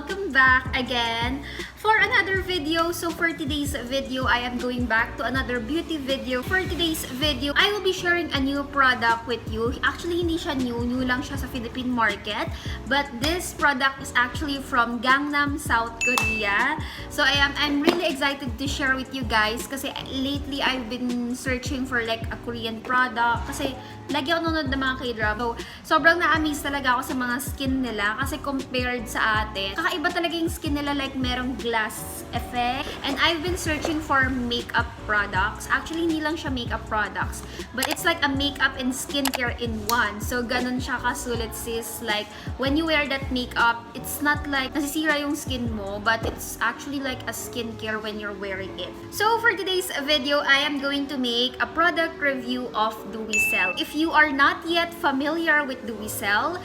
welcome back again for another video. So for today's video, I am going back to another beauty video. For today's video, I will be sharing a new product with you. Actually, hindi siya new lang siya sa Philippine market. But this product is actually from Gangnam, South Korea. So I'm really excited to share with you guys kasi lately I've been searching for like a Korean product kasi lagi ako nanonood ng mga K-drama. So, sobrang na-amaze talaga ako sa mga skin nila kasi compared sa atin, kakaiba talaga yung skin nila, like merong glass effect. And I've been searching for makeup products. Actually, hindi lang siya makeup products, but it's like a makeup and skincare in one. So, ganun siya kasulit sis. Like, when you wear that makeup, it's not like nasisira yung skin mo, but it's actually like a skincare when you're wearing it. So, for today's video, I am going to make a product review of Dewycel. If you are not yet familiar with Dewycel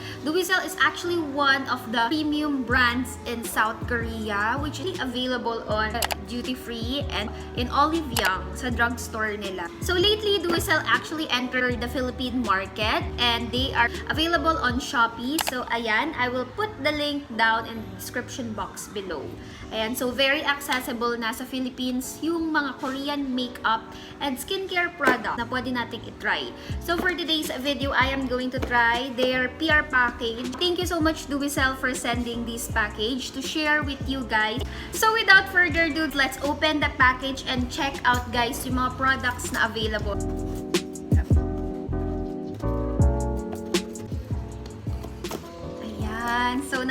is actually one of the premium brands in South Korea, which is available on duty-free and in Olive Young sa drugstore nila. So lately, Dewycel actually entered the Philippine market and they are available on Shopee. So ayan, I will put the link down in the description box below. Ayan, so very accessible na sa Philippines yung mga Korean makeup and skincare product na pwede nating itry. So for today's video, I am going to try their PR package. Thank you so much Dewycel for sending this package to share with you guys. So without further ado, let's open the package and check out guys yung mga products na available. Ayan, so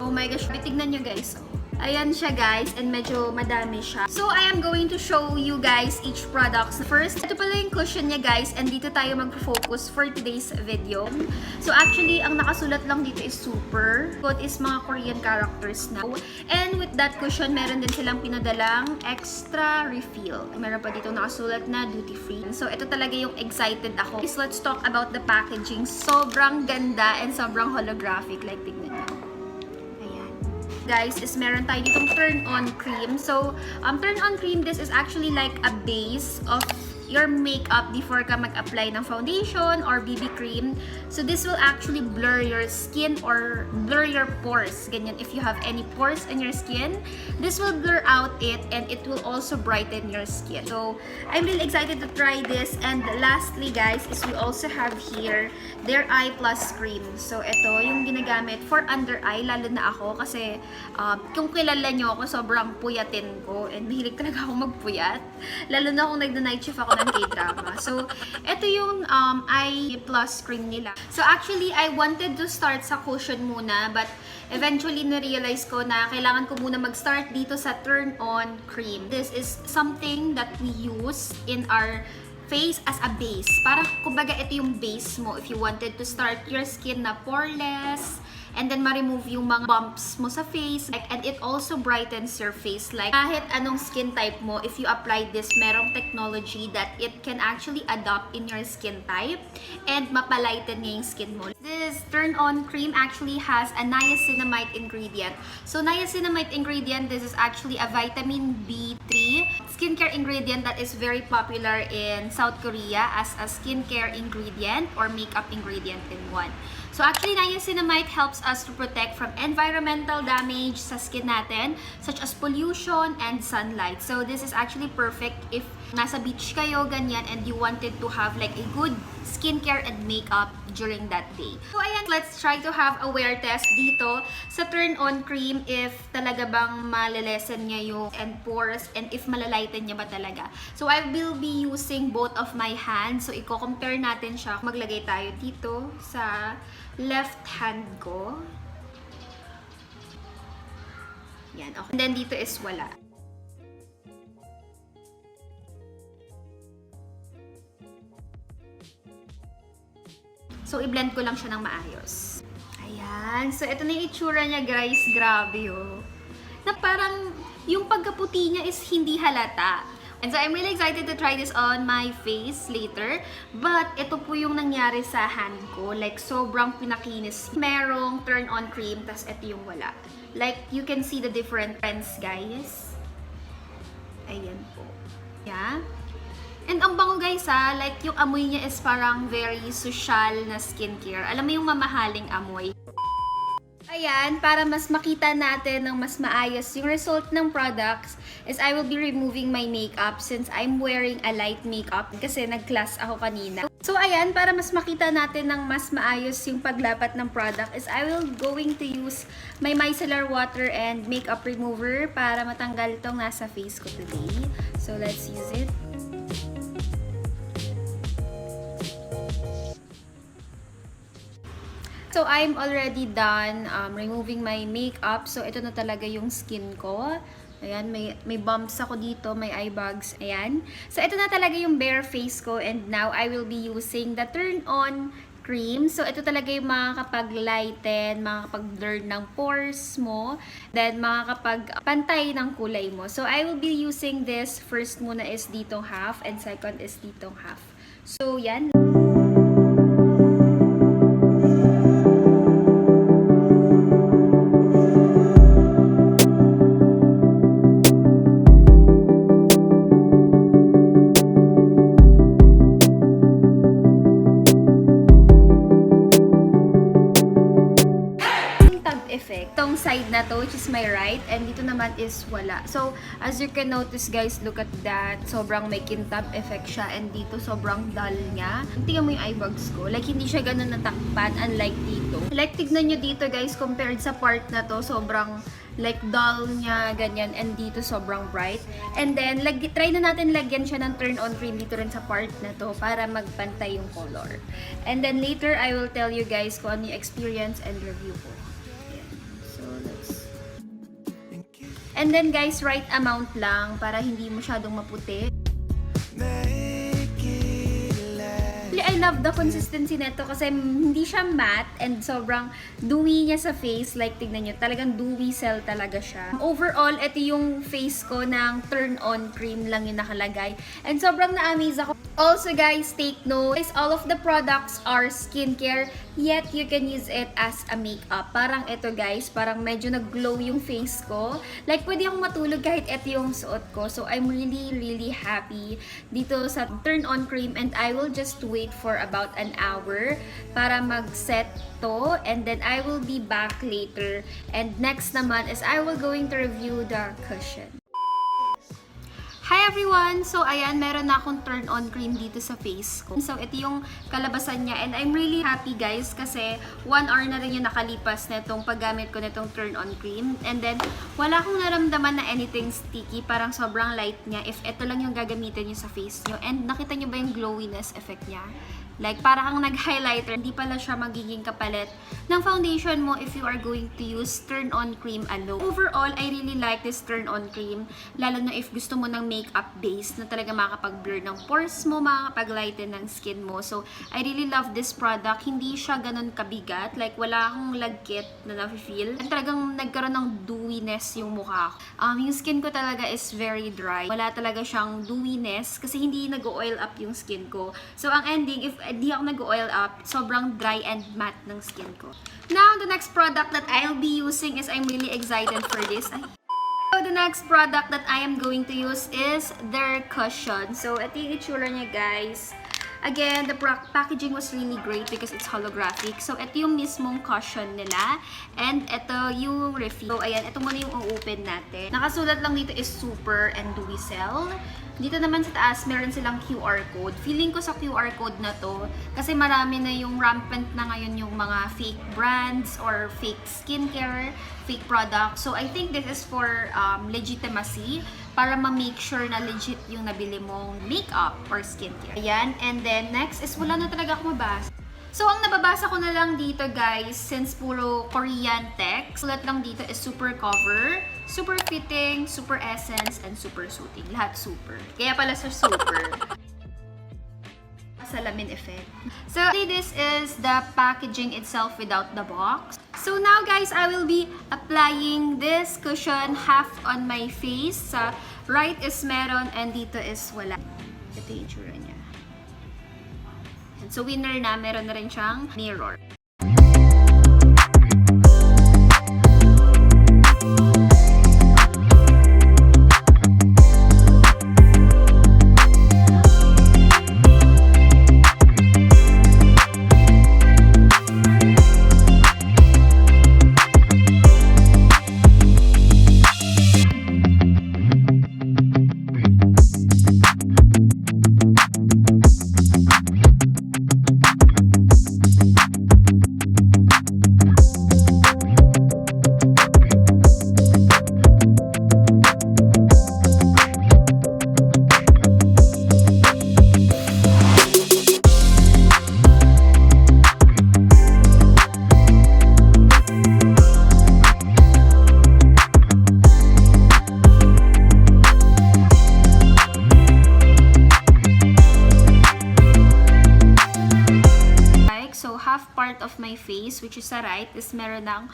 oh my gosh, tignan nyo guys. Ayan siya guys, and medyo madami siya. So, I am going to show you guys each products. First, ito pala yung cushion niya guys, and dito tayo mag-focus for today's video. So, actually, ang nakasulat lang dito is super. What is mga Korean characters na. And with that cushion, meron din silang pinadalang extra refill. Meron pa dito nakasulat na duty-free. So, ito talaga yung excited ako. So, let's talk about the packaging. Sobrang ganda and sobrang holographic. Like, tignan nyo. Guys, is meron tayo ditong turn-on cream. So, turn-on cream, this is actually like a base of your makeup before ka mag-apply ng foundation or BB cream. So, this will actually blur your skin or blur your pores. Ganyan, if you have any pores in your skin, this will blur out it and it will also brighten your skin. So, I'm really excited to try this. And lastly, guys, is we also have here their eye plus cream. So, ito yung ginagamit for under eye, lalo na ako kasi kung kilala nyo ako, sobrang puyatin ko and mahilig talaga ako magpuyat. Lalo na kung nagda-night shift ako ng K-drama. So, ito yung eye plus cream nila. So, actually, I wanted to start sa cushion muna, but eventually, na-realize ko na kailangan ko muna mag-start dito sa turn-on cream. This is something that we use in our face as a base. Para, kumbaga, ito yung base mo if you wanted to start your skin na poreless, and then ma-remove yung mga bumps mo sa face. Like, and it also brightens your face. Like, kahit anong skin type mo, if you apply this, merong technology that it can actually adapt in your skin type and mapalighten niya yung skin mo. This turn-on cream actually has a niacinamide ingredient. So, niacinamide ingredient, this is actually a vitamin B3 skincare ingredient that is very popular in South Korea as a skincare ingredient or makeup ingredient in one. So actually, niacinamide helps us to protect from environmental damage sa skin natin, such as pollution and sunlight. So this is actually perfect if nasa beach kayo, ganyan, and you wanted to have like a good skincare and makeup during that day. So ayan, let's try to have a wear test dito sa turn-on cream if talaga bang malilesen niya yung and pores and if malalighten niya ba talaga. So I will be using both of my hands. So i-compare natin siya. Maglagay tayo dito sa left hand ko. Yan, okay. And then dito is wala. So, i-blend ko lang siya ng maayos. Ayan. So, ito na yung itsura niya, guys. Grabe, oh. Na parang, yung pagkaputi niya is hindi halata. And so, I'm really excited to try this on my face later. But, ito po yung nangyari sa hand ko. Like, sobrang pinakinis. Merong turn-on cream, tas ito yung wala. Like, you can see the different trends, guys. Ayan po. Yeah. And ang bango guys ha, like yung amoy niya is parang very social na skincare. Alam mo yung mamahaling amoy. Ayan, para mas makita natin ng mas maayos yung result ng products is I will be removing my makeup since I'm wearing a light makeup kasi nag-class ako kanina. So ayan, para mas makita natin ng mas maayos yung paglapat ng product is I will going to use my micellar water and makeup remover para matanggal itong nasa face ko today. So let's use it. So, I'm already done removing my makeup. So, ito na talaga yung skin ko. Ayan, may bumps ako dito, may eye bags. Ayan. So, ito na talaga yung bare face ko. And now, I will be using the turn-on cream. So, ito talaga yung makakapag-lighten, makakapag-blur ng pores mo. Then, makakapag-pantay ng kulay mo. So, I will be using this. First muna is ditong half and second is ditong half. So, yan. Itong side na to, which is my right, and dito naman is wala. So, as you can notice guys, look at that. Sobrang may kintab effect siya, and dito sobrang dull niya. Tingnan mo yung eye bags ko. Like, hindi siya ganun natakpan, unlike dito. Like, tignan nyo dito guys, compared sa part na to, sobrang like dull niya, ganyan, and dito sobrang bright. And then, try na natin lagyan siya ng turn-on cream dito rin sa part na to para magpantay yung color. And then later, I will tell you guys kung ano yung experience and review ko. And then guys, right amount lang para hindi masyadong maputi. I love the consistency nito kasi hindi siya matte and sobrang dewy niya sa face. Like, tignan nyo, talagang Dewycel talaga siya. Overall, ito yung face ko ng turn-on cream lang yung nakalagay. And sobrang na-amaze ako. Also guys, take note, all of the products are skincare, yet you can use it as a makeup. Parang ito guys, parang medyo nag-glow yung face ko. Like, pwede akong matulog kahit ito yung suot ko. So, I'm really happy dito sa turn-on cream and I will just wait for about an hour para mag-set to, and then I will be back later. And next naman is I will going to review the cushion. Hi everyone! So ayan, meron na akong turn-on cream dito sa face ko. So ito yung kalabasan niya and I'm really happy guys kasi 1 hour na rin yung nakalipas na itong paggamit ko na itong turn-on cream. And then wala akong naramdaman na anything sticky, parang sobrang light niya if ito lang yung gagamitin niyo sa face niyo. And nakita niyo ba yung glowiness effect niya? Like, para kang nag-highlighter, hindi pala siya magiging kapalit ng foundation mo if you are going to use turn-on cream alone. Overall, I really like this turn-on cream, lalo na if gusto mo ng makeup base na talaga makakapag-blur ng pores mo, makakapag-lighten ng skin mo. So, I really love this product. Hindi siya ganun kabigat. Like, wala akong lagkit na nafe-feel. And talagang nagkaroon ng dewiness yung mukha ko. Yung skin ko talaga is very dry. Wala talaga siyang dewiness kasi hindi nag-oil up yung skin ko. So, ang ending, if di ako nag-oil up, sobrang dry and matte ng skin ko. Now, the next product that I'll be using is, I'm really excited for this. So, the next product that I am going to use is their cushion. So, ito yung itsura niya guys. Again, the packaging was really great because it's holographic. So, ito yung mismong cushion nila. And ito yung refill. So, ayan, ito muna yung open natin. Nakasulat lang dito is Super and Dewycel. Dito naman sa taas, meron silang QR code. Feeling ko sa QR code na to, kasi marami na yung rampant na ngayon yung mga fake brands or fake skincare, fake products. So, I think this is for legitimacy, para ma-make sure na legit yung nabili mong makeup or skincare. Ayan. And then, next is wala na talaga ako mabasa. So, ang nababasa ko na lang dito guys, since puro Korean text, sulat lang dito is super cover, super fitting, super essence, and super soothing. Lahat super. Kaya pala sa super. Salamin effect. So, this is the packaging itself without the box. So, now guys, I will be applying this cushion half on my face. Sa right is meron and dito is wala. Ito yung itsura niya. So, winner na, meron na rin siyang mirror. my face, which is sa right, is meron ng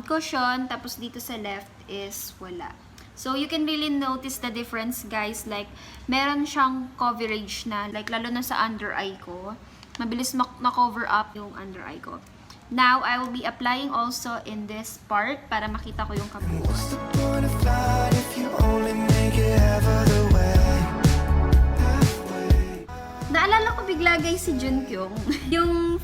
cushion, tapos dito sa left is wala. So, you can really notice the difference, guys. Like, meron siyang coverage na, like, lalo na sa under eye ko. Mabilis ma-cover up yung under eye ko. Now, I will be applying also in this part para makita ko yung kabuuan. Naalala ko bigla guys si Junkyung, yung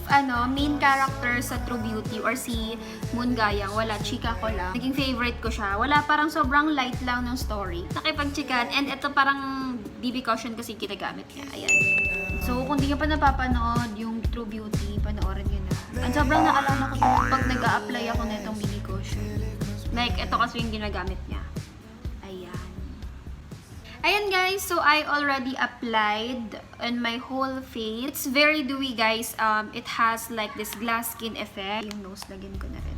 main character sa True Beauty or si Moon Gayang, wala, chika ko lang. Naging favorite ko siya. Wala, parang sobrang light lang ng story. Nakipag-chikan, and ito parang BB Cushion kasi ginagamit niya. Ayan. So, kung di nyo pa napapanood yung True Beauty, panoorin nyo na. Ang sobrang naalala ko pag nag-a-apply ako na itong BB Cushion. Like, ito kasi yung ginagamit niya. Ayan guys, so I already applied on my whole face. It's very dewy guys. It has like this glass skin effect. Yung nose, lagyan ko na rin.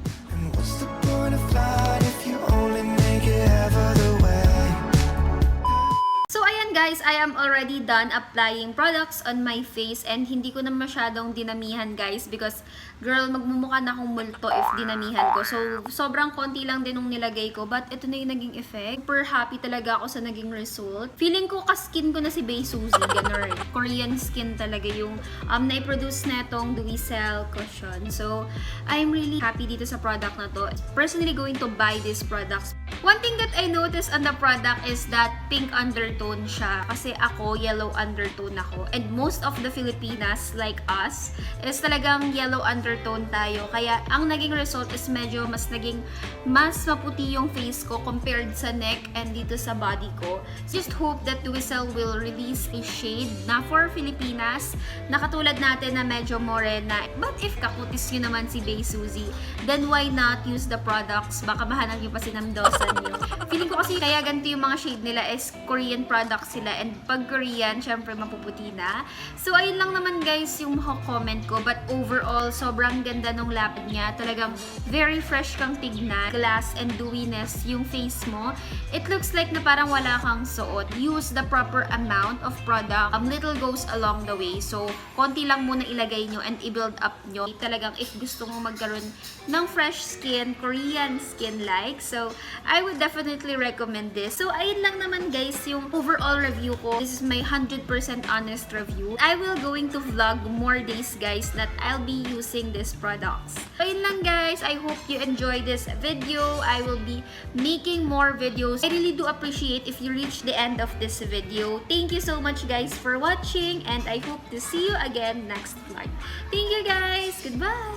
So ayan guys, I am already done applying products on my face and hindi ko na masyadong dinamihan guys because girl, magmumukha na akong multo if dinamihan ko. So sobrang konti lang din nung nilagay ko but ito na yung naging effect. Super happy talaga ako sa naging result. Feeling ko ka-skin ko na si Bae Suzy, ganun. Korean skin talaga yung na-produce na itong Dewycel Cushion. So I'm really happy dito sa product na to. Personally going to buy these products. One thing that I noticed on the product is that pink undertone siya. Kasi ako, yellow undertone ako. And most of the Filipinas, like us, is talagang yellow undertone tayo. Kaya, ang naging result is medyo mas maputi yung face ko compared sa neck and dito sa body ko. Just hope that Dewycel will release a shade na for Filipinas, na katulad natin na medyo morena. But if kakutis nyo naman si Bae Suzy, then why not use the products? Baka mahanap nyo pa sinamdosan nyo. Feeling ko kasi kaya ganito yung mga shade nila is Korean products sila, and pag Korean, syempre mapuputi na. So ayun lang naman guys yung comment ko, but overall sobrang ganda nung lapad niya. Talagang very fresh kang tignan, glass and dewiness yung face mo. It looks like na parang wala kang suot. Use the proper amount of product. Little goes along the way. So konti lang muna ilagay nyo and i-build up nyo. Talagang if gusto mong magkaroon ng fresh skin, Korean skin like. So I would definitely recommend this. So ayun lang naman guys yung overall review ko. This is my 100% honest review. I will going to vlog more days guys that I'll be using these products. So ayun lang guys. I hope you enjoy this video. I will be making more videos. I really do appreciate if you reach the end of this video. Thank you so much guys for watching, and I hope to see you again next vlog. Thank you guys. Goodbye.